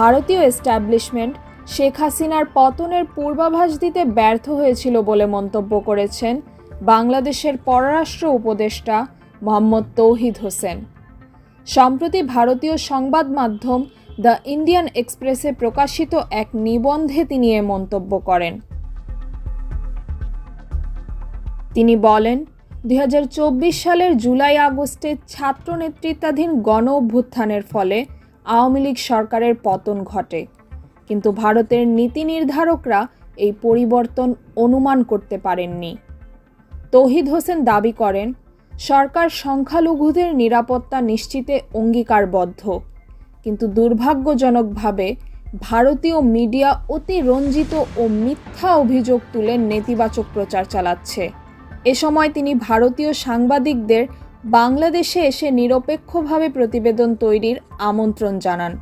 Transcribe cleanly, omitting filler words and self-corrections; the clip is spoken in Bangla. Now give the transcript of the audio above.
ভারতীয় এস্টাবলিশমেন্ট শেখ হাসিনার পতনের পূর্বাভাস দিতে ব্যর্থ হয়েছিল বলে মন্তব্য করেছেন বাংলাদেশের পররাষ্ট্র উপদেষ্টা মোহাম্মদ তৌহিদ হোসেন। সম্প্রতি ভারতীয় সংবাদ মাধ্যম দ্য ইন্ডিয়ান এক্সপ্রেসে প্রকাশিত এক নিবন্ধে তিনি এ মন্তব্য করেন। তিনি বলেন, 2024 সালের জুলাই আগস্টে ছাত্র নেতৃত্বাধীন গণ অভ্যুত্থানের ফলে আওয়ামী লীগ সরকারের পতন ঘটে, কিন্তু ভারতের নীতি নির্ধারকরা এই পরিবর্তন অনুমান করতে পারেননি। তৌহিদ হোসেন দাবি করেন, সরকার সংখ্যালঘুদের নিরাপত্তা নিশ্চিতে অঙ্গীকারবদ্ধ, কিন্তু দুর্ভাগ্যজনকভাবে ভারতীয় মিডিয়া অতি রঞ্জিত ও মিথ্যা অভিযোগ তুলে নেতিবাচক প্রচার চালাচ্ছে। এ সময় তিনি ভারতীয় সাংবাদিকদের বাংলাদেশে এসে নিরপেক্ষভাবে প্রতিবেদন তৈরির আমন্ত্রণ জানান।